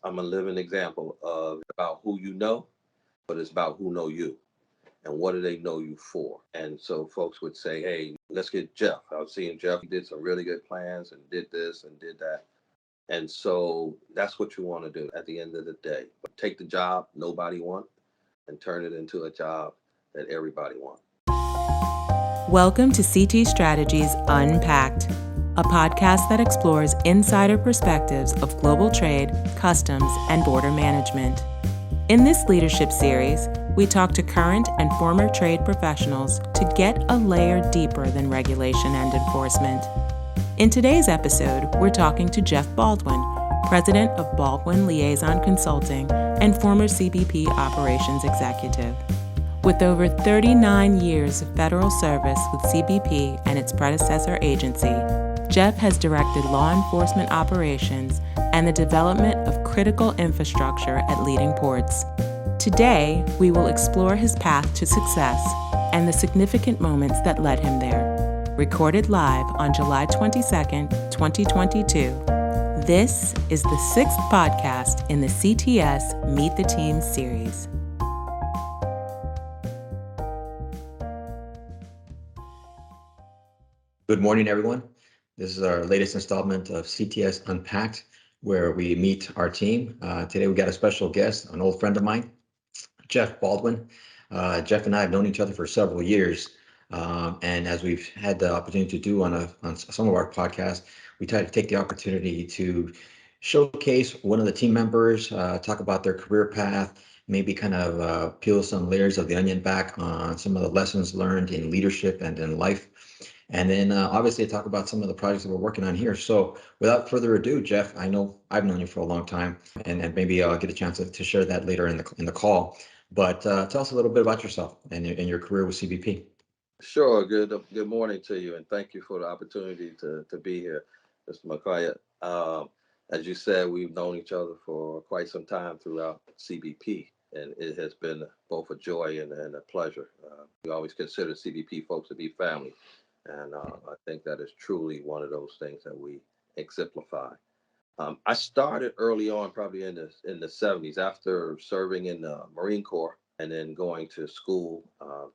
I'm a living example of about who you know, but it's about who know you and what do they know you for. And so folks would say, hey, let's get Jeff. I was seeing Jeff, he did some really good plans and did this and did that. And so that's what you want to do at the end of the day. Take the job nobody wants and turn it into a job that everybody wants. Welcome to CT Strategies Unpacked, a podcast that explores insider perspectives of global trade, customs, and border management. In this leadership series, we talk to current and former trade professionals to get a layer deeper than regulation and enforcement. In today's episode, we're talking to Jeff Baldwin, president of Baldwin Liaison Consulting and former CBP operations executive. With over 39 years of federal service with CBP and its predecessor agency, Jeff has directed law enforcement operations and the development of critical infrastructure at leading ports. Today, we will explore his path to success and the significant moments that led him there. Recorded live on July 22nd, 2022. This is the 6th podcast in the CTS Meet the Team series. Good morning, everyone. This is our latest installment of CTS Unpacked, where we meet our team. Today, we got a special guest, an old friend of mine, Jeff Baldwin. Jeff and I have known each other for several years, and as we've had the opportunity to do on some of our podcasts, we try to take the opportunity to showcase one of the team members, talk about their career path, maybe kind of peel some layers of the onion back on some of the lessons learned in leadership and in life. And then obviously talk about some of the projects that we're working on here. So without further ado, Jeff, I know I've known you for a long time, and maybe I'll get a chance to share that later in the call. But tell us a little bit about yourself and your career with CBP. Sure. Good morning to you, and thank you for the opportunity to be here, Mr. McCoy. As you said, we've known each other for quite some time throughout CBP, and it has been both a joy and a pleasure. We always consider CBP folks to be family. And I think that is truly one of those things that we exemplify. I started early on, probably in the 70s, after serving in the Marine Corps and then going to school,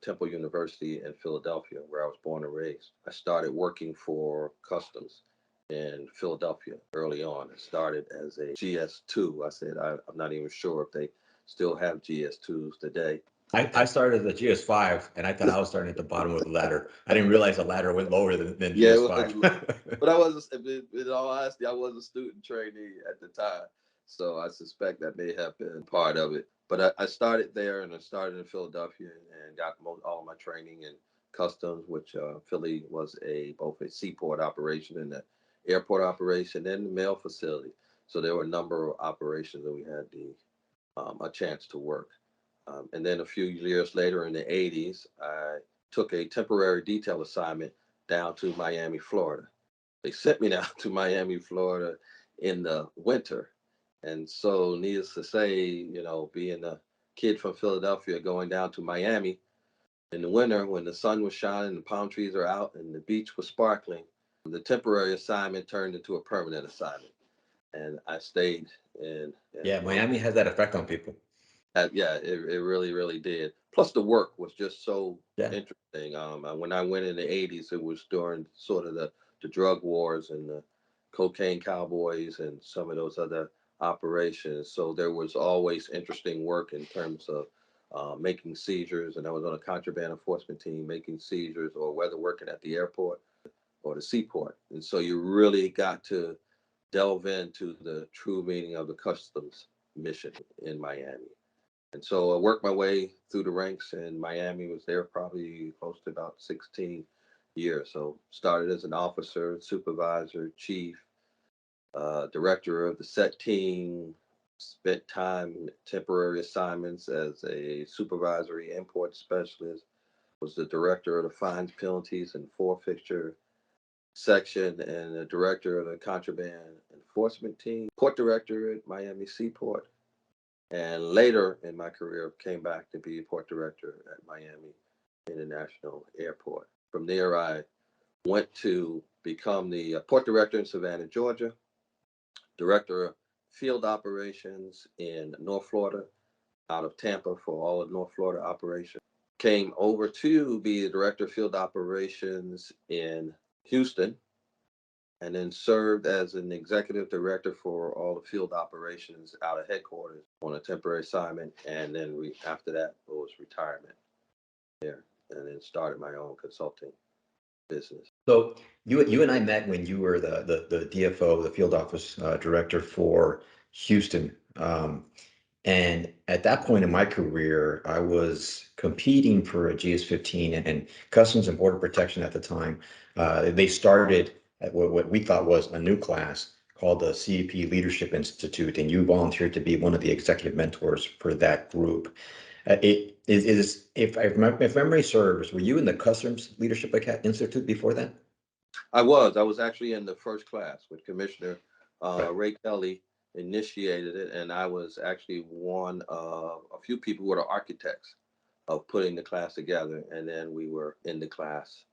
Temple University in Philadelphia, where I was born and raised. I started working for Customs in Philadelphia early on. I started as a GS2. I said I'm not even sure if they still have GS2s today. I started at the GS5, and I thought I was starting at the bottom of the ladder. I didn't realize the ladder went lower than Yeah, GS5. but I was, in all honesty, I was a student trainee at the time, so I suspect that may have been part of it. But I started there, and I started in Philadelphia, and got all of my training in customs, which Philly was both a seaport operation and an airport operation and the mail facility. So there were a number of operations that we had a chance to work. And then a few years later, in the 80s, I took a temporary detail assignment down to Miami, Florida. They sent me down to Miami, Florida in the winter. And so, needless to say, being a kid from Philadelphia going down to Miami in the winter when the sun was shining, the palm trees are out, and the beach was sparkling, the temporary assignment turned into a permanent assignment. And I stayed in. Yeah, Miami has that effect on people. Yeah, it really, really did. Plus, the work was just so Yeah. interesting. When I went in the 80s, it was during sort of the drug wars and the cocaine cowboys and some of those other operations. So there was always interesting work in terms of making seizures. And I was on a contraband enforcement team making seizures, or whether working at the airport or the seaport. And so you really got to delve into the true meaning of the customs mission in Miami. And so I worked my way through the ranks in Miami, was there probably close to about 16 years. So started as an officer, supervisor, chief, director of the set team, spent time in temporary assignments as a supervisory import specialist, was the director of the fines, penalties, and forfeiture section, and the director of the contraband enforcement team, port director at Miami Seaport, and later in my career came back to be port director at Miami International Airport. From there, I went to become the port director in Savannah, Georgia, director of field operations in North Florida, out of Tampa for all of North Florida operations. Came over to be the director of field operations in Houston, and then served as an executive director for all the field operations out of headquarters on a temporary assignment. And then after that it was retirement there, and then started my own consulting business. So you and I met when you were the DFO, the field office director for Houston. And at that point in my career, I was competing for a GS-15 and Customs and Border Protection at the time. They started at what we thought was a new class called the CEP Leadership Institute, and you volunteered to be one of the executive mentors for that group. It is, if memory serves, were you in the Customs Leadership Institute before that? I was actually in the first class with Commissioner Right. Ray Kelly initiated it, and I was actually one of a few people who were the architects of putting the class together. And then we were in the class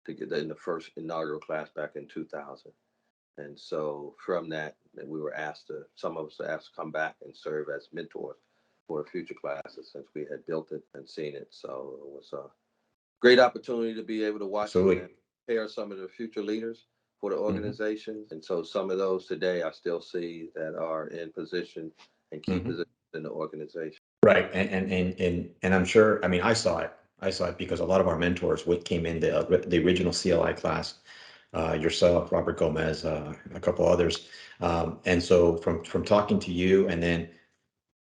together in the first inaugural class back in 2000. And so from that, we were some of us were asked to come back and serve as mentors for future classes since we had built it and seen it. So it was a great opportunity to be able to watch it and Absolutely. prepare some of the future leaders for the Hmm. organizations. And so some of those today I still see that are in position and key Hmm. positions in the organization. Right. And I'm sure, I mean, I saw it. I saw it because a lot of our mentors came in the original CLI class, yourself, Robert Gomez, a couple others. And so from talking to you, and then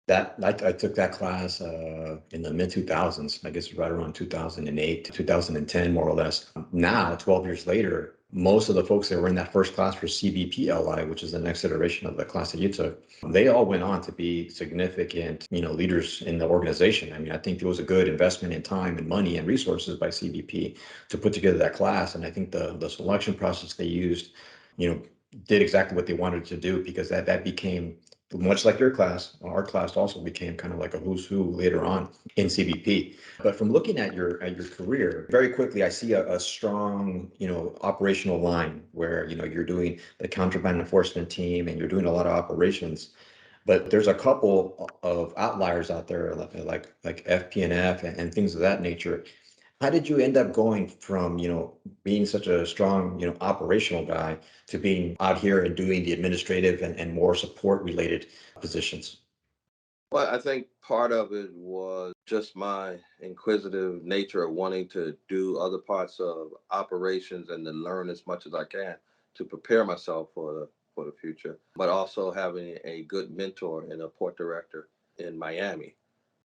that I took that class in the mid 2000s, I guess right around 2008, 2010, more or less. Now, 12 years later, most of the folks that were in that first class for CBPLI, which is the next iteration of the class that you took, they all went on to be significant, leaders in the organization. I mean, I think it was a good investment in time and money and resources by CBP to put together that class. And I think the selection process they used, you know, did exactly what they wanted to do, because that became much like your class. Our class also became kind of like a who's who later on in CBP. But from looking at your career, very quickly, I see a strong, operational line where, you're doing the contraband enforcement team and you're doing a lot of operations. But there's a couple of outliers out there, like FP&F and things of that nature. How did you end up going from, being such a strong, operational guy to being out here and doing the administrative and more support related positions? Well, I think part of it was just my inquisitive nature of wanting to do other parts of operations and to learn as much as I can to prepare myself for the future. But also having a good mentor and a port director in Miami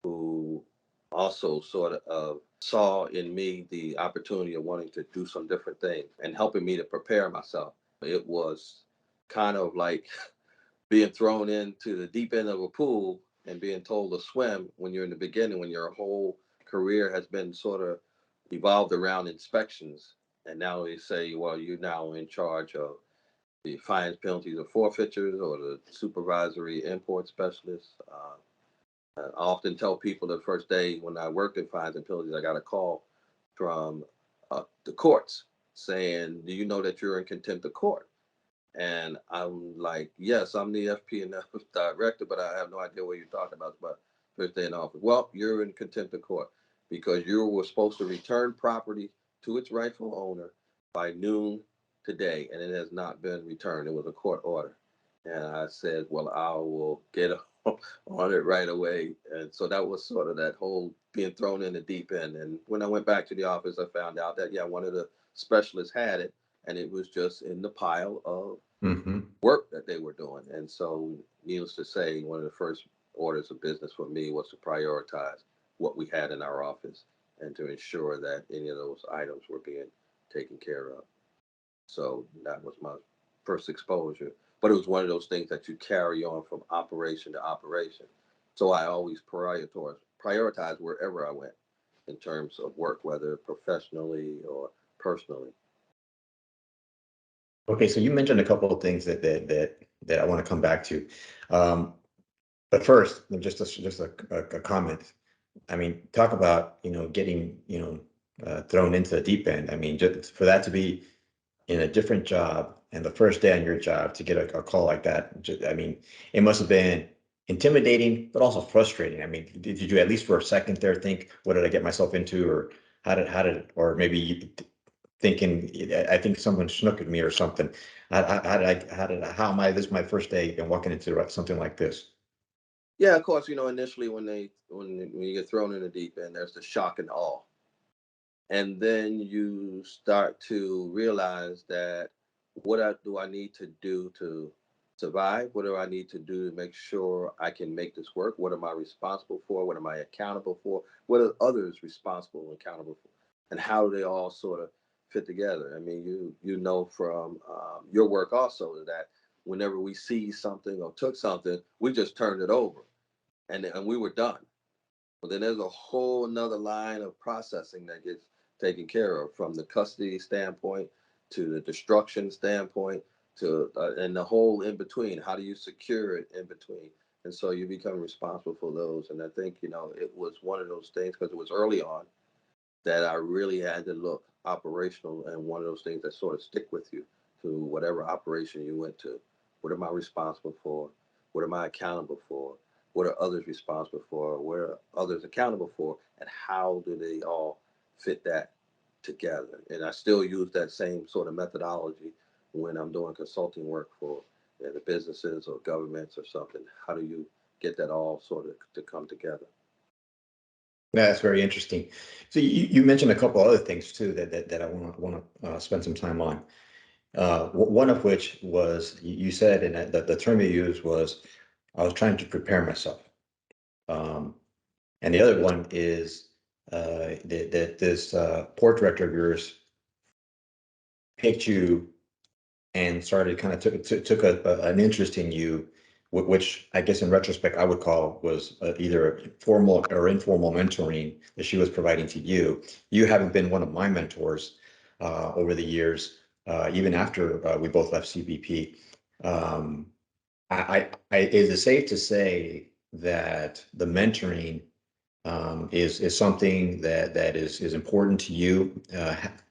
who also sort of saw in me the opportunity of wanting to do some different things and helping me to prepare myself. It was kind of like being thrown into the deep end of a pool and being told to swim when you're in the beginning, when your whole career has been sort of evolved around inspections. And now they say, well, you're now in charge of the fines, penalties, or forfeitures, or the supervisory import specialist. I often tell people the first day when I worked in fines and penalties, I got a call from the courts saying, do you know that you're in contempt of court? And I'm like, yes, I'm the FP&F director, but I have no idea what you're talking about. But first day in office, well, you're in contempt of court because you were supposed to return property to its rightful owner by noon today, and it has not been returned. It was a court order. And I said, well, I will get on it right away. And so that was sort of that whole being thrown in the deep end. And when I went back to the office, I found out that, yeah, one of the specialists had it, and it was just in the pile of Hmm. work that they were doing. And so, needless to say, one of the first orders of business for me was to prioritize what we had in our office and to ensure that any of those items were being taken care of. So that was my first exposure. But it was one of those things that you carry on from operation to operation. So I always prioritize wherever I went in terms of work, whether professionally or personally. Okay, so you mentioned a couple of things that I want to come back to. Um, but first, just a comment. I mean, talk about, getting, thrown into the deep end. I mean, just for that to be in a different job and the first day on your job to get a call like that, I mean, it must have been intimidating, but also frustrating. I mean, did you at least for a second there think, what did I get myself into, or or maybe thinking, I think someone snooked at me or something. How am I, this is my first day and walking into something like this? Yeah, of course, initially when you get thrown in the deep end, there's the shock and awe. And then you start to realize that do I need to do to survive? What do I need to do to make sure I can make this work? What am I responsible for? What am I accountable for? What are others responsible and accountable for? And how do they all sort of fit together? I mean, you know from your work also that whenever we see something or took something, we just turned it over and we were done. Well, then there's a whole another line of processing that gets taken care of, from the custody standpoint to the destruction standpoint to and the whole in between. How do you secure it in between? And so you become responsible for those. And I think it was one of those things, because it was early on, that I really had to look operational, and one of those things that sort of stick with you to whatever operation you went to. What am I responsible for? What am I accountable for? What are others responsible for? What are others accountable for? And how do they all fit that together? And I still use that same sort of methodology when I'm doing consulting work for the businesses or governments or something. How do you get that all sort of to come together? Yeah, that's very interesting. So you mentioned a couple other things too that I want to spend some time on. One of which was you said, and the term you used was, I was trying to prepare myself. And the other one is that this port director of yours picked you and started kind of took an interest in you, which I guess in retrospect I would call was either formal or informal mentoring that she was providing to you. You haven't been one of my mentors over the years, even after we both left CBP. Um, is it safe to say that the mentoring is something that is important to you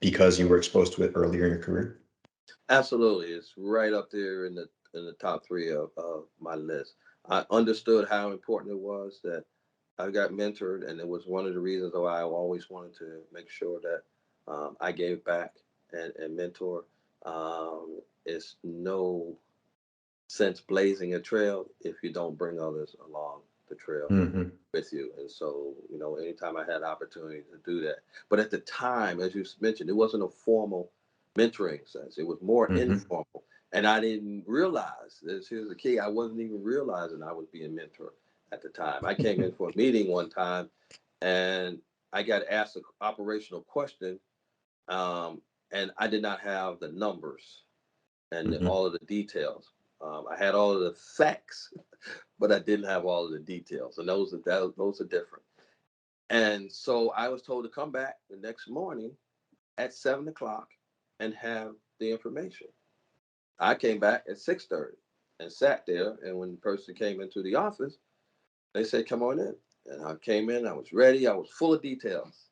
because you were exposed to it earlier in your career? Absolutely, it's right up there in the top three of my list. I understood how important it was that I got mentored, and it was one of the reasons why I always wanted to make sure that I gave back and mentor. It's no sense blazing a trail if you don't bring others along the trail Hmm. with you. And so, anytime I had opportunity to do that. But at the time, as you mentioned, it wasn't a formal mentoring sense. It was more Hmm. informal. And I didn't realize this. Here's the key. I wasn't even realizing I was being mentored at the time. I came in for a meeting one time, and I got asked an operational question, um, and I did not have the numbers and Hmm. all of the details. I had all of the facts, but I didn't have all of the details, and those are different. And so I was told to come back the next morning at 7 o'clock and have the information. I came back at 6:30 and sat there. And when the person came into the office, they said, "Come on in." And I came in. I was ready. I was full of details.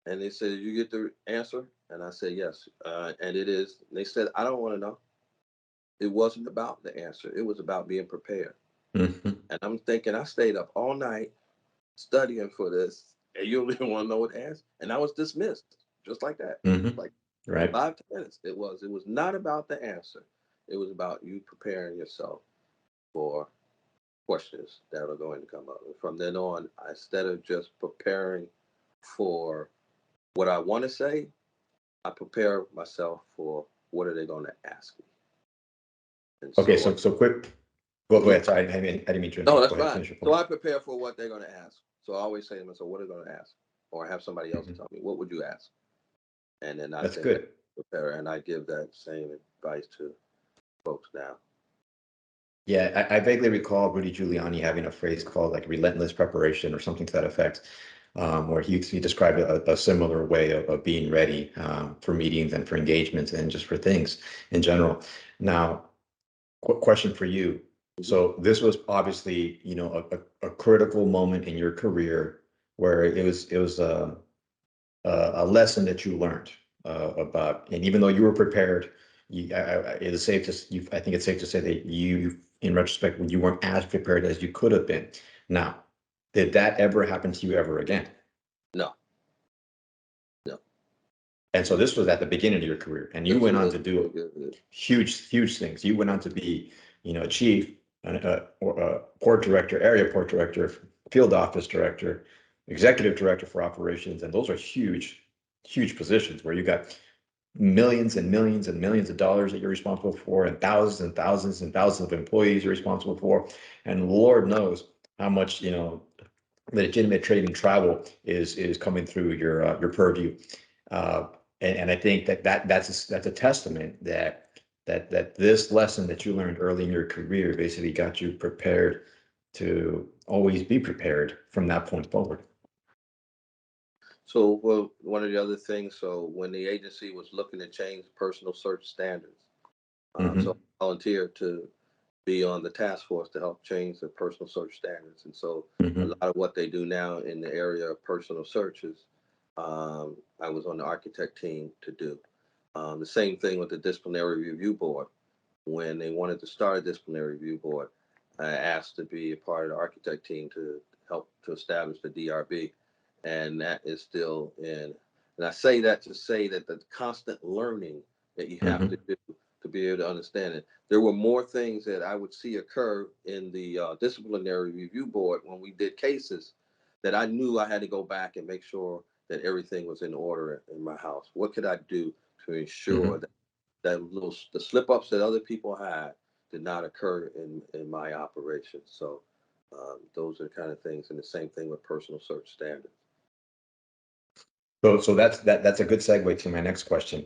And they said, "You get the answer?" And I said, "Yes." And it is. They said, "I don't want to know." It wasn't about the answer. It was about being prepared. Hmm. And I'm thinking, I stayed up all night studying for this, and you don't even want to know what the answer. And I was dismissed just like that, Hmm. like Right. 5 10 minutes. It was not about the answer. It was about you preparing yourself for questions that are going to come up. And from then on, instead of just preparing for what I want to say, I prepare myself for what are they going to ask me. And Okay. so, So quick. Go mhm. ahead. Sorry, I didn't mean to No, interrupt. that's Go ahead. fine. Finish your So point. I prepare for what they're going to ask. So I always say to myself, what are they going to ask? Or I have somebody else Hmm. tell me, what would you ask? And then I That's think I good. prepare, and I give that same advice to folks now. Yeah, I vaguely recall Rudy Giuliani having a phrase called like relentless preparation or something to that effect, where he described a similar way of being ready for meetings and for engagements and just for things in general. Now, question for you. Mhm. So this was obviously, a critical moment in your career where it was a lesson that you learned about, and even though you were prepared, it is safe I think it's safe to say that you, in retrospect, you weren't as prepared as you could have been. Now, did that ever happen to you ever again? No, no. And so this was at the beginning of your career, and you This went on was to do huge things. You went on to be, a chief, or a port director, area port director, field office director, executive director for operations, and those are huge positions where you got millions and millions and millions of dollars that you're responsible for, and thousands and thousands and thousands of employees you're responsible for, and Lord knows how much legitimate trade and travel is coming through your purview. Uh, and I think that's a testament that this lesson that you learned early in your career basically got you prepared to always be prepared from that point forward. so. Well, one of the other things. So when the agency was looking to change personal search standards, so Mm-hmm. I volunteered to be on the task force to help change the personal search standards. And so a lot Mm-hmm. of what they do now in the area of personal searches, I was on the architect team to do. The same thing with the disciplinary review board. When they wanted to start a disciplinary review board, I asked to be a part of the architect team to help to establish the DRB. And that is still in. And I say that to say that the constant learning that you have to Mm-hmm. do to be able to understand it. There were more things that I would see occur in the disciplinary review board when we did cases that I knew I had to go back and make sure that everything was in order in my house. What could I do to ensure Mm-hmm. that the slip ups that other people had did not occur in my operation? So those are kind of things, and the same thing with personal search standards. So that's a good segue to my next question.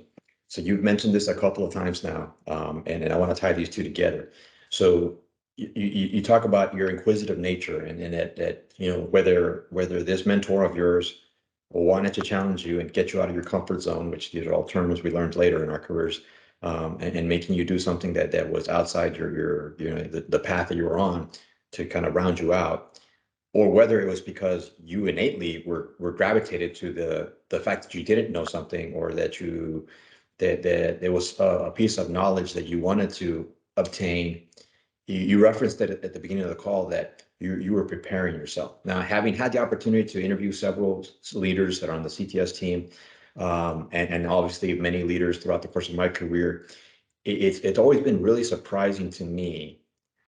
So you've mentioned this a couple of times now, and I want to tie these two together. So you talk about your inquisitive nature, and that whether this mentor of yours wanted to challenge you and get you out of your comfort zone, which these are all terms we learned later in our careers, and making you do something that was outside the path that you were on to kind of round you out, or whether it was because you innately were gravitated to the fact that you didn't know something, or that there was a piece of knowledge that you wanted to obtain. You referenced it at the beginning of the call that you were preparing yourself. Now, having had the opportunity to interview several leaders that are on the CTS team, and obviously many leaders throughout the course of my career, it's always been really surprising to me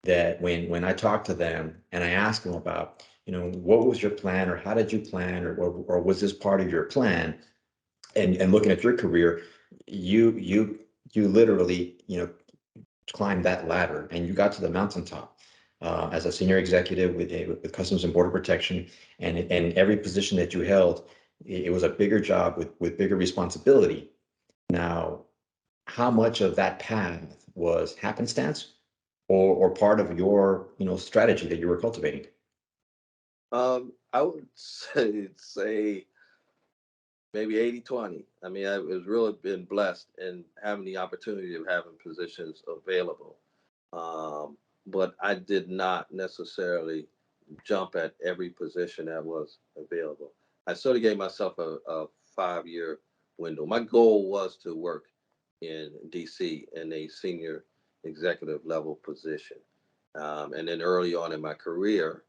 that when I talk to them and I ask them about, what was your plan, or how did you plan, or was this part of your plan? And looking at your career, you literally, climbed that ladder and you got to the mountaintop as a senior executive with Customs and Border Protection, and every position that you held, it was a bigger job with bigger responsibility. Now, how much of that path was happenstance, or part of your strategy that you were cultivating? I would say maybe 80-20. I mean, I was really been blessed in having the opportunity of having positions available. Um, but I did not necessarily jump at every position that was available. I sort of gave myself a 5 year window. My goal was to work in DC in a senior executive level position. And then early on in my career,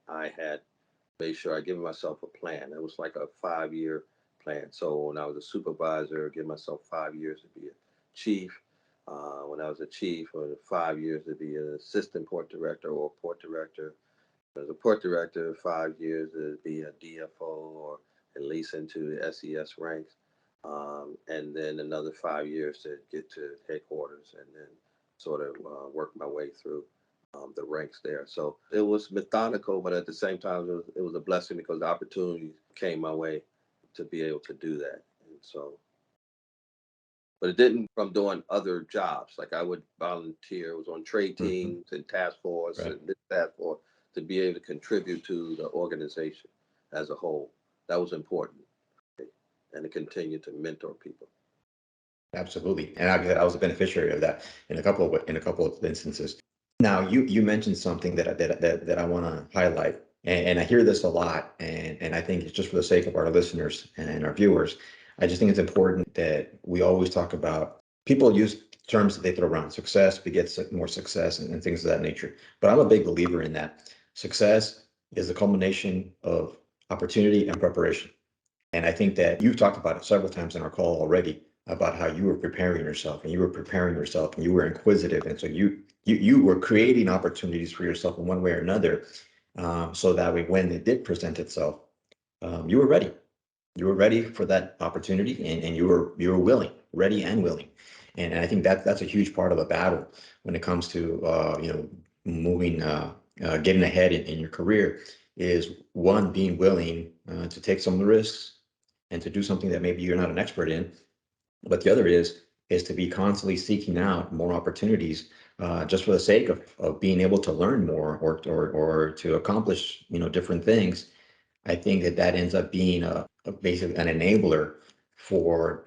I had made sure I give myself a plan. It was like a 5 year plan. So when I was a supervisor, give myself 5 years to be a chief. When I was a chief, for 5 years to be an assistant port director or port director. As a port director, 5 years to be a DFO or at least into the SES ranks. And then another 5 years to get to headquarters, and then sort of work my way through the ranks there. So it was methodical, but at the same time, it was a blessing because the opportunities came my way to be able to do that. And so, but it didn't from doing other jobs. Like I would volunteer, was on trade Mhm. teams and task force Right. and this task force to be able to contribute to the organization as a whole. That was important, and to continue to mentor people. Absolutely. And I was a beneficiary of that in a couple of instances. Now, you mentioned something that I want to highlight, and I hear this a lot, and I think it's just for the sake of our listeners and our viewers. I just think it's important that we always talk about people use terms that they throw around. Success begets more success and things of that nature. But I'm a big believer in that. Success is a culmination of opportunity and preparation. And I think that you've talked about it several times in our call already about how you were preparing yourself and you were preparing yourself and you were inquisitive. And so you were creating opportunities for yourself in one way or another, so that way when it did present itself, you were ready. You were ready for that opportunity, and you were willing, ready and willing. And I think that that's a huge part of a battle when it comes to moving, getting ahead in your career, is one, being willing to take some of the risks and to do something that maybe you're not an expert in. But the other is to be constantly seeking out more opportunities, just for the sake of being able to learn more, or to accomplish different things. I think that that ends up being a basically an enabler for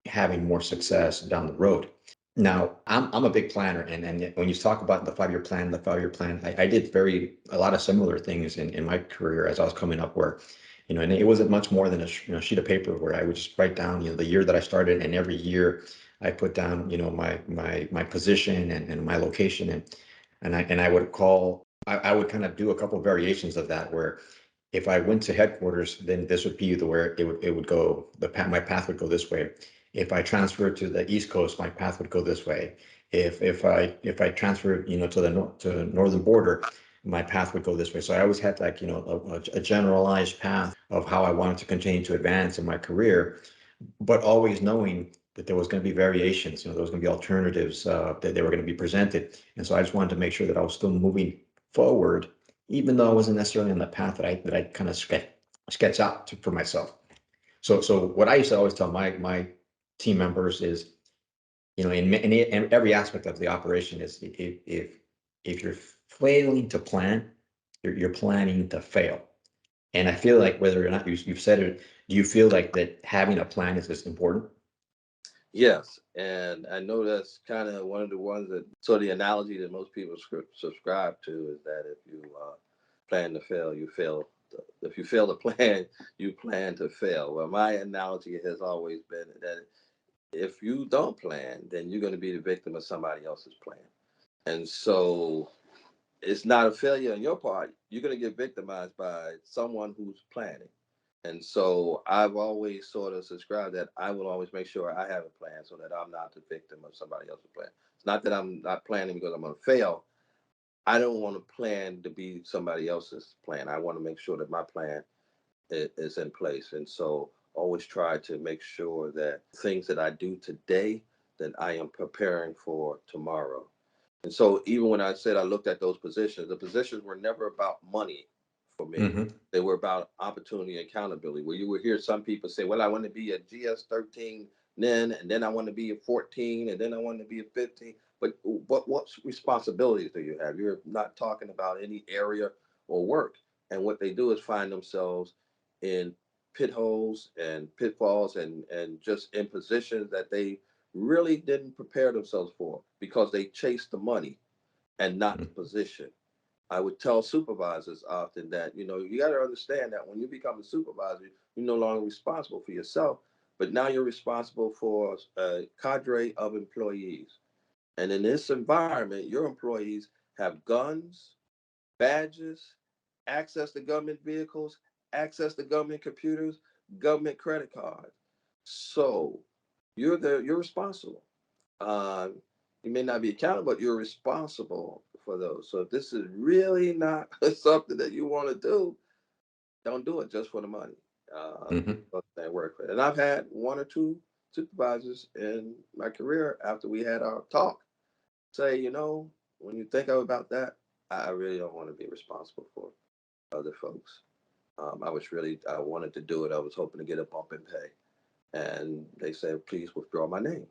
having more success down the road. Now, I'm a big planner, and when you talk about the 5-year plan, I did a lot of similar things in my career as I was coming up, where, and it wasn't much more than a sheet of paper where I would just write down, the year that I started, and every year I put down, my position and my location, and I would I would kind of do a couple of variations of that, where if I went to headquarters, then this would be the where it would go. My path would go this way. If I transferred to the East Coast, my path would go this way. If I transferred, to the northern border, my path would go this way. So I always had, like, a generalized path of how I wanted to continue to advance in my career, but always knowing that there was going to be variations. There was going to be alternatives, that they were going to be presented. And so I just wanted to make sure that I was still moving forward, even though I wasn't necessarily on the path that I kind of sketch out for myself. So what I used to always tell my team members is, in every aspect of the operation, is if you're failing to plan, you're planning to fail. And I feel like, whether or not you've said it, do you feel like that having a plan is just important? Yes, and I know that's kind of one of the ones that, so the analogy that most people subscribe to is that if you plan to fail, you fail. If you fail to plan, you plan to fail. Well, my analogy has always been that if you don't plan, then you're going to be the victim of somebody else's plan. And so it's not a failure on your part. You're going to get victimized by someone who's planning. And so I've always sort of subscribed that I will always make sure I have a plan so that I'm not the victim of somebody else's plan. It's not that I'm not planning because I'm going to fail. I don't want to plan to be somebody else's plan. I want to make sure that my plan is in place. And so always try to make sure that things that I do today, that I am preparing for tomorrow. And so even when I said I looked at those positions, the positions were never about money for me. Mm-hmm. They were about opportunity and accountability. Where you would hear some people say, well, I want to be a GS 13 then, and then I want to be a 14, and then I want to be a 15. But what responsibilities do you have? You're not talking about any area or work. And what they do is find themselves in pit holes and pitfalls, and just in positions that they really didn't prepare themselves for because they chased the money and not the position. I would tell supervisors often that, you got to understand that when you become a supervisor, you're no longer responsible for yourself, but now you're responsible for a cadre of employees. And in this environment, your employees have guns, badges, access to government vehicles, access to government computers, government credit cards. So you're responsible. Uh, you may not be accountable, but you're responsible for those. So if this is really not something that you want to do, don't do it just for the money. Mm-hmm. That work for it. And I've had one or two supervisors in my career after we had our talk say, when you think about that, I really don't want to be responsible for other folks. I wanted to do it. I was hoping to get a bump in pay. And they said, please withdraw my name.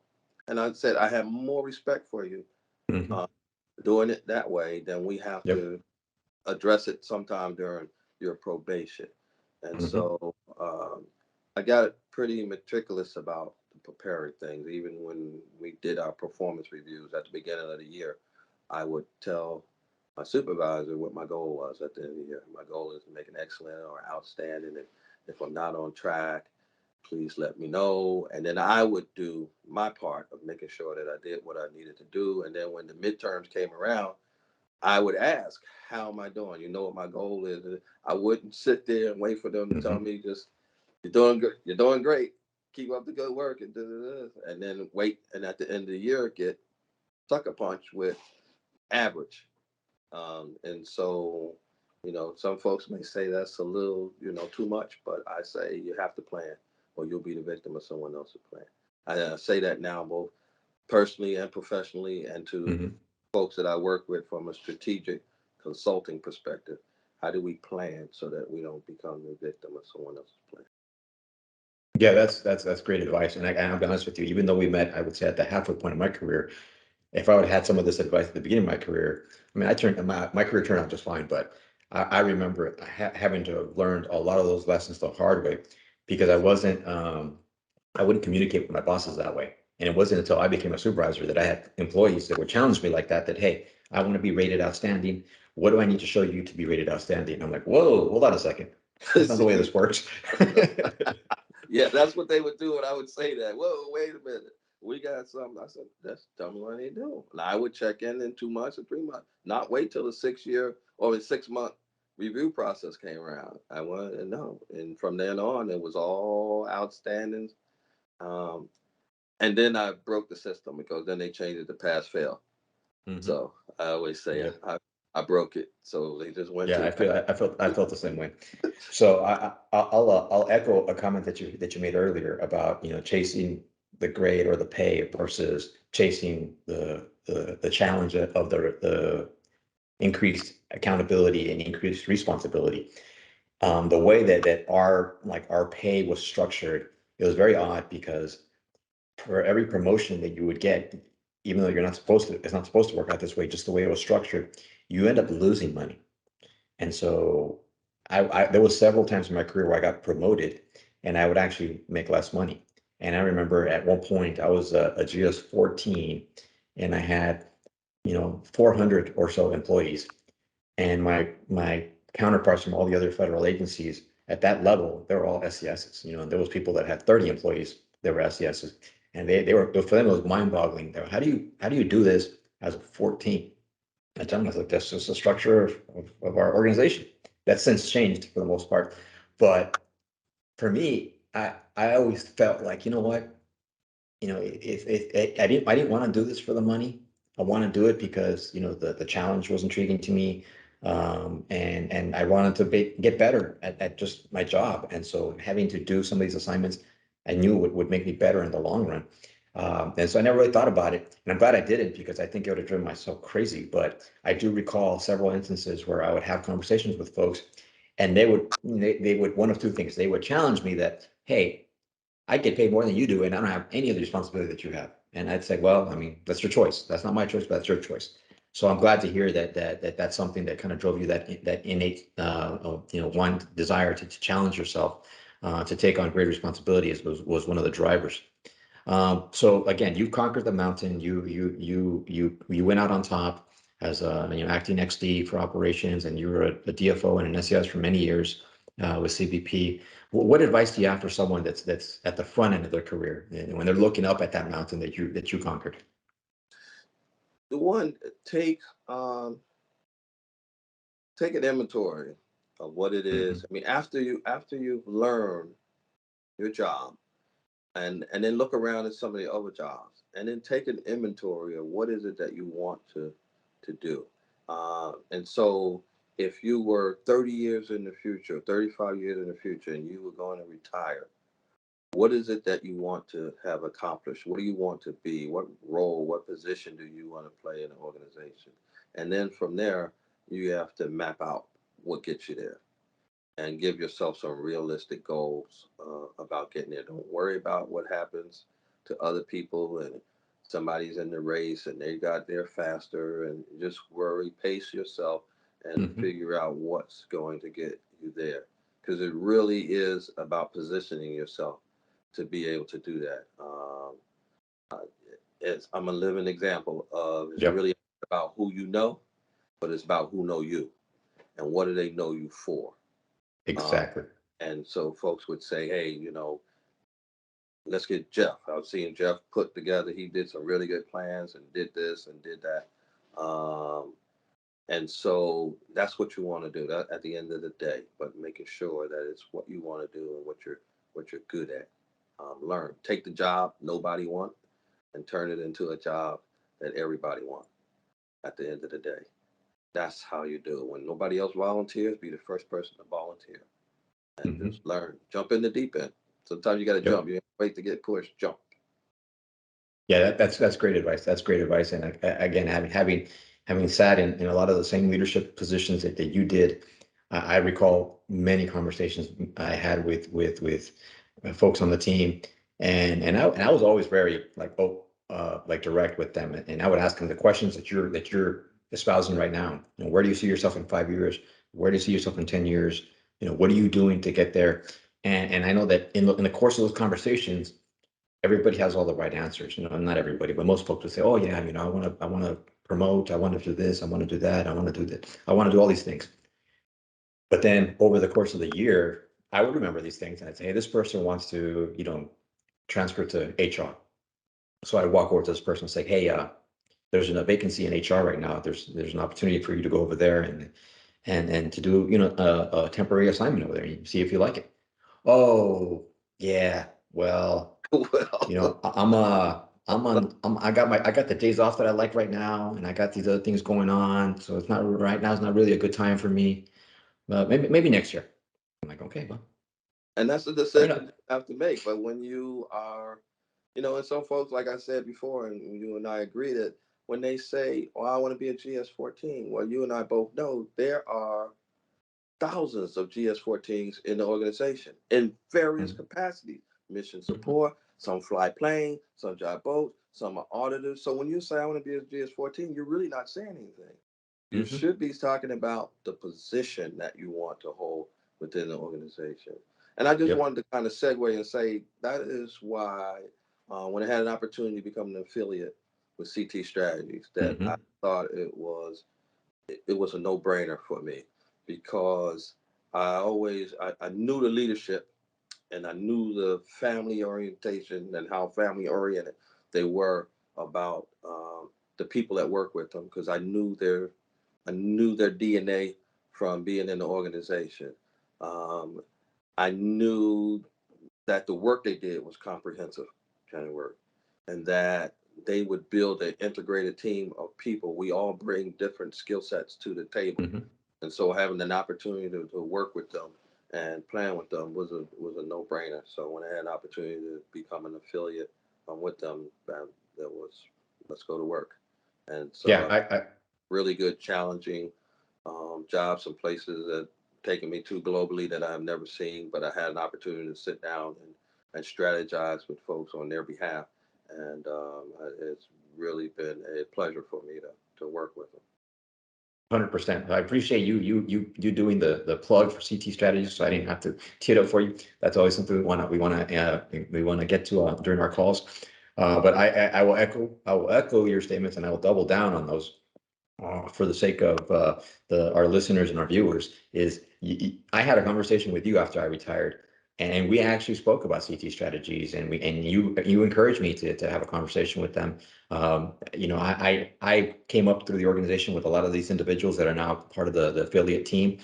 And I said, I have more respect for you Mm-hmm. uh, doing it that way than we have Yep. to address it sometime during your probation. And Mm-hmm. so I got pretty meticulous about preparing things. Even when we did our performance reviews at the beginning of the year, I would tell my supervisor what my goal was at the end of the year. My goal is to make an excellent or outstanding. And if I'm not on track, please let me know. And then I would do my part of making sure that I did what I needed to do. And then when the midterms came around, I would ask, how am I doing? You know what my goal is. And I wouldn't sit there and wait for them to tell Hmm. me just, you're doing good, you're doing great. Keep up the good work and and then wait, and at the end of the year get sucker punch with average. And so, some folks may say that's a little, too much, but I say you have to plan, or you'll be the victim of someone else's plan. I say that now, both personally and professionally, and to Hmm. folks that I work with from a strategic consulting perspective. How do we plan so that we don't become the victim of someone else's plan? Yeah, that's great advice. And I'll be honest with you, even though we met, I would say at the halfway point of my career, if I would have had some of this advice at the beginning of my career, I mean, my career turned out just fine, but I remember having to have learned a lot of those lessons the hard way because I wouldn't communicate with my bosses that way. And it wasn't until I became a supervisor that I had employees that would challenge me like that, hey, I want to be rated outstanding. What do I need to show you to be rated outstanding? And I'm like, whoa, hold on a second. That's not the way See, this works. yeah, that's what they would do, and I would say that. Whoa, wait a minute, we got something. I said, that's tell me what they do, and I would check in 2 months or 3 months, not wait till the 6 year or the 6 month review process came around. I wanted to know, and from then on, it was all outstanding. Um, and then I broke the system because then they changed it to pass fail. Hmm. So I always say Yeah. I broke it. So they just went Yeah, to the pass. I felt the same way. So I'll echo a comment that you made earlier about chasing the grade or the pay versus chasing the challenge of the increased accountability and increased responsibility. The way that our pay was structured, it was very odd because for every promotion that you would get, even though it's not supposed to work out this way, just the way it was structured, you end up losing money. And so there was several times in my career where I got promoted and I would actually make less money. And I remember at one point I was a GS 14 and I had, 400 or so employees. And my counterparts from all the other federal agencies at that level, they were all SESs, and there was people that had 30 employees that were SESs. And they were, for them, it was mind boggling. How do you do this as a 14? I tell them, I was like, that's just the structure of our organization. That's since changed for the most part. But for me, I always felt like, you know what, if I didn't want to do this for the money. I want to do it because the challenge was intriguing to me, and I wanted to get better at just my job. And so having to do some of these assignments, I knew would make me better in the long run. And so I never really thought about it, and I'm glad I didn't because I think it would have driven myself crazy. But I do recall several instances where I would have conversations with folks, and they would one of two things. They would challenge me that, hey, I get paid more than you do, and I don't have any of the responsibility that you have. And I'd say, well, I mean, that's your choice. That's not my choice, but that's your choice. So I'm glad to hear that's something that kind of drove you that innate, one desire to challenge yourself, to take on great responsibilities was one of the drivers. So again, you conquered the mountain. You went out on top as a acting XD for operations, and you were a DFO and an SES for many years with CBP. What advice do you have for someone that's at the front end of their career and when they're looking up at that mountain that you conquered? The one, take um take an inventory of what it Hmm. is. I mean, after you've learned your job, and then look around at some of the other jobs, and then take an inventory of what is it that you want to do. And so, if you were 30 years in the future, 35 years in the future, and you were going to retire, what is it that you want to have accomplished? What do you want to be? What role, what position do you want to play in an organization? And then from there, you have to map out what gets you there and give yourself some realistic goals about getting there. Don't worry about what happens to other people and somebody's in the race and they got there faster, and just worry, pace yourself, and Hmm. figure out what's going to get you there. Because it really is about positioning yourself to be able to do that. Uh, I'm a living example of, it's Yep, really about who you know, but it's about who know you and what do they know you for. Uh, exactly. and so folks would say, hey, let's get Jeff. I was seeing Jeff put together. He did some really good plans and did this and did that. Um, and so that's what you want to do that at the end of the day, but making sure that it's what you want to do and what you're good at. Learn, take the job nobody wants and turn it into a job that everybody wants at the end of the day. That's how you do it. When nobody else volunteers, be the first person to volunteer and Hmm. just learn. Jump in the deep end. Sometimes you got to Yep. jump. You ain't wait to get pushed. Jump. Yeah, that's great advice. That's great advice. And again, having sat in a lot of the same leadership positions that you did, I recall many conversations I had with folks on the team, and I was always very like direct with them, and I would ask them the questions that you're espousing right now. Where do you see yourself in 5 years? Where do you see yourself in 10 years? What are you doing to get there? And I know that in the course of those conversations, everybody has all the right answers. Not everybody, but most folks would say, "Oh yeah, I want to promote, I want to do this, I want to do that, I want to do that, I want to do all these things." But then over the course of the year, I would remember these things and I'd say, "Hey, this person wants to, transfer to HR." So I'd walk over to this person and say, "Hey, there's a vacancy in HR right now. There's an opportunity for you to go over there and to do, a temporary assignment over there and see if you like it." "Oh, yeah, well, Well, I got the days off that I like right now, and I got these other things going on, so it's not right now. It's not really a good time for me. But maybe next year." I'm like, "Okay, well, and that's the fair decision enough." you have to make. But when you are, and some folks, like I said before, and you and I agree that when they say, "Oh, I want to be a GS14," well, you and I both know there are thousands of GS14s in the organization in various Mhm, capacities. Mission mhm, support, some fly plane, some drive boats, some are auditors. So when you say I want to be a GS14, you're really not saying anything. You mhm. should be talking about the position that you want to hold within the organization. And I just Yep. wanted to kind of segue and say that is why when I had an opportunity to become an affiliate with CT Strategies, that I Mhm, thought it was a no-brainer for me because I knew the leadership and I knew the family orientation and how family oriented they were about the people that work with them because I knew their DNA from being in the organization. Um, I knew that the work they did was comprehensive kind of work, and that they would build an integrated team of people. We all bring different skill sets to the table, mhm. and so having an opportunity to work with them and plan with them was a no brainer. So when I had an opportunity to become an affiliate with them, that was let's go to work. And so Yeah, I really good, challenging jobs and places that taken me to globally that I've never seen, but I had an opportunity to sit down and strategize with folks on their behalf. And it's really been a pleasure for me to work with them. 100%. I appreciate you doing the plug for CT strategies, so I didn't have to tee it up for you. That's always something we want to get to during our calls. But I will echo your statements, and I will double down on those for the sake of our listeners and our viewers. I had a conversation with you after I retired, and we actually spoke about CT strategies, and you encouraged me to have a conversation with them. I came up through the organization with a lot of these individuals that are now part of the affiliate team.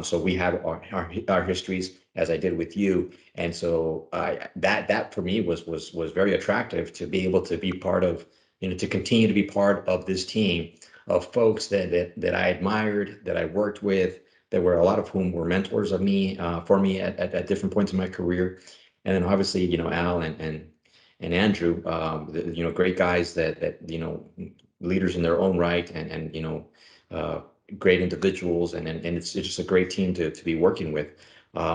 So we have our histories, as I did with you, and so that for me was very attractive to be able to be part of, to continue to be part of this team of folks that I admired, that I worked with, that were a lot of whom were mentors of me, for me at different points in my career. And then obviously, Al and Andrew, great guys that leaders in their own right, and uh, great individuals, and it's just a great team to be working with.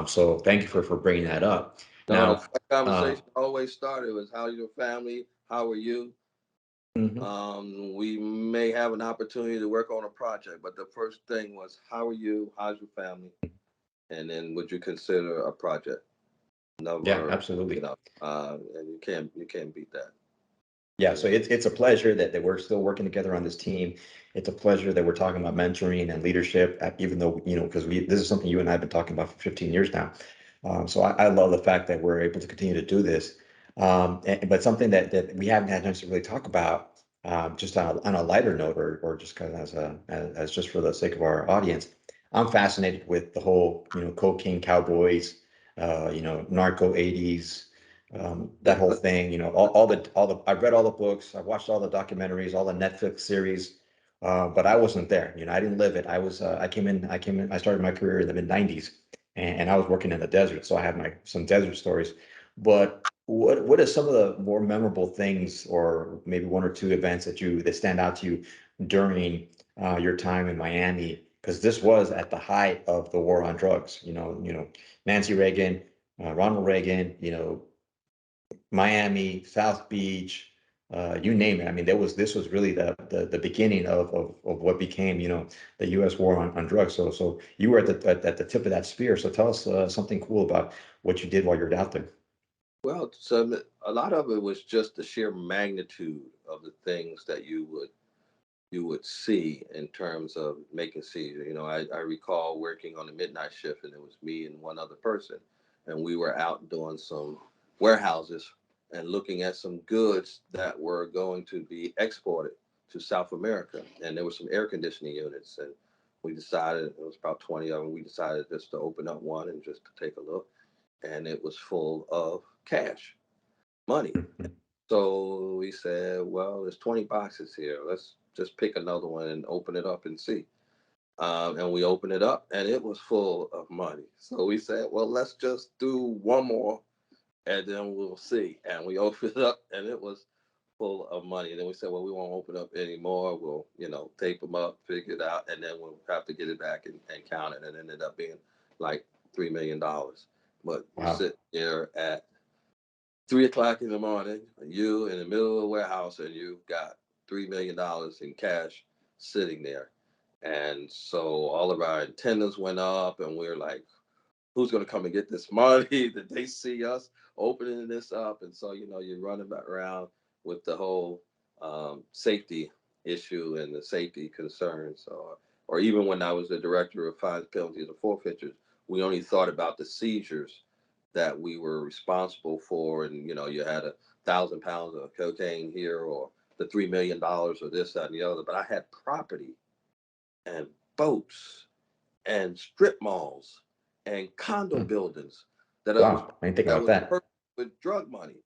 So thank you for bringing that up. Now, the Now, first uh, conversation always started was how's your family? How are you? mhm. We may have an opportunity to work on a project, but the first thing was how are you? How's your family? And then would you consider a project? Yeah, Number, absolutely. and you can't beat that. Yeah, so Yeah. it's a pleasure that we're still working together on this team. It's a pleasure that we're talking about mentoring and leadership, even though, because this is something you and I have been talking about for 15 years now. So I love the fact that we're able to continue to do this. But something that we haven't had a chance to really talk about, just on a lighter note, or just kind of as just for the sake of our audience, I'm fascinated with the whole, cocaine cowboys, narco 80s, that whole thing, I've read all the books, I've watched all the documentaries, all the Netflix series, but I wasn't there. I didn't live it. I started my career in the mid '90s, and I was working in the desert, so I have some desert stories. But what are some of the more memorable things, or maybe one or two events that stand out to you during your time in Miami? Because this was at the height of the war on drugs. Nancy Reagan, Ronald Reagan, Miami, South Beach, you name it. I mean, this was really the beginning of what became, the U.S. war on drugs. So you were at the tip of that spear. So tell us something cool about what you did while you were out there. Well, so a lot of it was just the sheer magnitude of the things that you would see in terms of making seizure. I recall working on the midnight shift, and it was me and one other person, and we were out doing some warehouses and looking at some goods that were going to be exported to South America. And there were some air conditioning units, and we decided, it was about 20 of them. We decided just to open up one and just to take a look, and it was full of cash, money. So we said, well, there's 20 boxes here. Let's just pick another one and open it up and see. And we opened it up, and it was full of money. So we said, well, let's just do one more, and then we'll see. And we opened it up, and it was full of money. And then we said, well, we won't open up anymore. We'll, tape them up, figure it out, and then we'll have to get it back and count it. And it ended up being like $3 million. But you Wow. sit there at 3 o'clock in the morning, you in the middle of the warehouse, and you've got $3 million in cash sitting there. And so all of our antennas went up, and we're like, who's going to come and get this money? Did they see us opening this up? And so, you're running back around with the whole safety issue and the safety concerns. Or even when I was the director of fines, penalties, and forfeitures, we only thought about the seizures that we were responsible for. And, you had 1,000 pounds of cocaine here, or the $3 million, or this, that, and the other. But I had property and boats and strip malls and condo Hmm. buildings that I was Wow. I didn't think that about was that. purchased with drug money.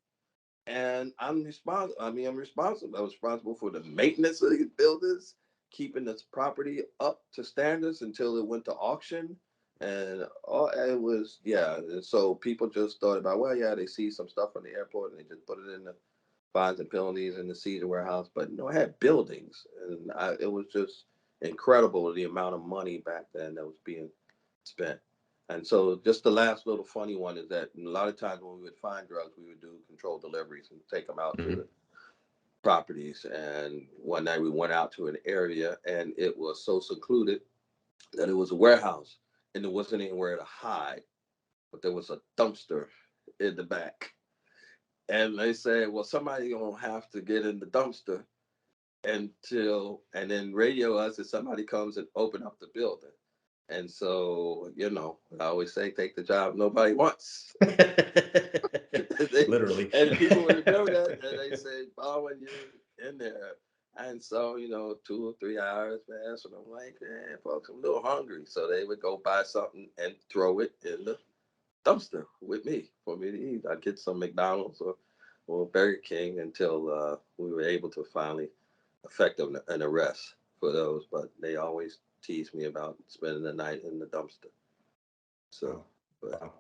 And I'm responsible. I mean, I'm responsible. I was responsible for the maintenance of these buildings, keeping this property up to standards until it went to auction. And it was, yeah. And so people just thought about, well, yeah, they see some stuff from the airport and they just put it in the fines and penalties in the seizure warehouse. But I had buildings, and it was just incredible the amount of money back then that was being spent. And so, just the last little funny one is that a lot of times when we would find drugs, we would do controlled deliveries and take them out to the Hmm. properties. And one night we went out to an area, and it was so secluded that it was a warehouse, and there wasn't anywhere to hide, but there was a dumpster in the back. And they said, well, somebody gonna have to get in the dumpster and then radio us if somebody comes and open up the building. And so, I always say, take the job nobody wants. they, Literally. and people would remember that, and they say, following you in there. And so, 2 or 3 hours passed, and I'm like, man, folks, I'm a little hungry. So they would go buy something and throw it in the dumpster with me for me to eat. I'd get some McDonald's or Burger King until we were able to finally effect an arrest for those. But they always tease me about spending the night in the dumpster. So, Wow. but Wow.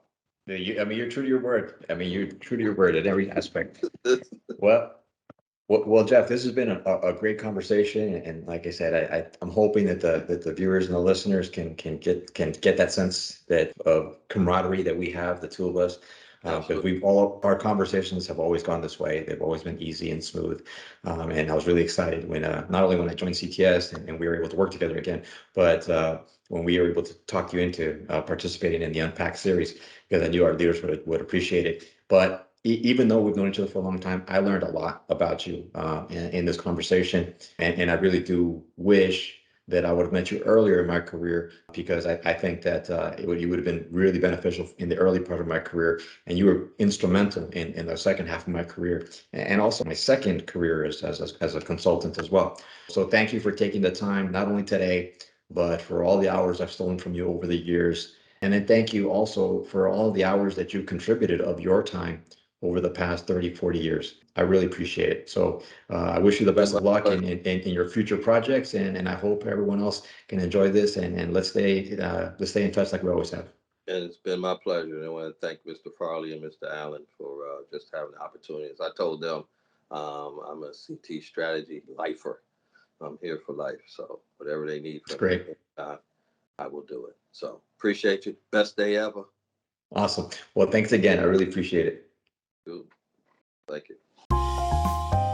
Yeah, I mean, you're true to your word. I mean, you're true to your word in every aspect. Well, well, Jeff, this has been a great conversation, and like I said, I'm hoping that the viewers and the listeners can get that sense that of camaraderie that we have, the two of us, because absolutely, all our conversations have always gone this way. They've always been easy and smooth, and I was really excited when not only when I joined CTS and we were able to work together again, but when we were able to talk you into participating in the Unpacked series, because I knew our leaders would appreciate it. But even though we've known each other for a long time, I learned a lot about you in this conversation, and I really do wish that I would have met you earlier in my career, because I think that you would have been really beneficial in the early part of my career, and you were instrumental in the second half of my career, and also my second career as a consultant as well. So thank you for taking the time, not only today, but for all the hours I've stolen from you over the years. And then thank you also for all the hours that you contributed of your time over the past 30, 40 years. I really appreciate it. So I wish you the best of luck in your future projects, and I hope everyone else can enjoy this, and let's stay in touch like we always have. And it's been my pleasure. And I want to thank Mr. Farley and Mr. Allen for just having the opportunity. As I told them, I'm a CT strategy lifer. I'm here for life. So whatever they need It's from me, great. I will do it. So appreciate you. Best day ever. Awesome. Well, thanks again. I really appreciate it. Good. Thank you.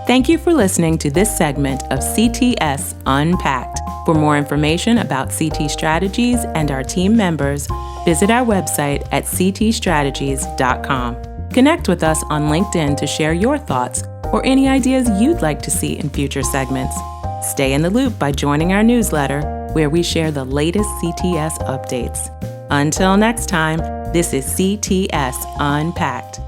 Thank you for listening to this segment of CTS Unpacked. For more information about CT Strategies and our team members, visit our website at ctstrategies.com. Connect with us on LinkedIn to share your thoughts or any ideas you'd like to see in future segments. Stay in the loop by joining our newsletter, where we share the latest CTS updates. Until next time, this is CTS Unpacked.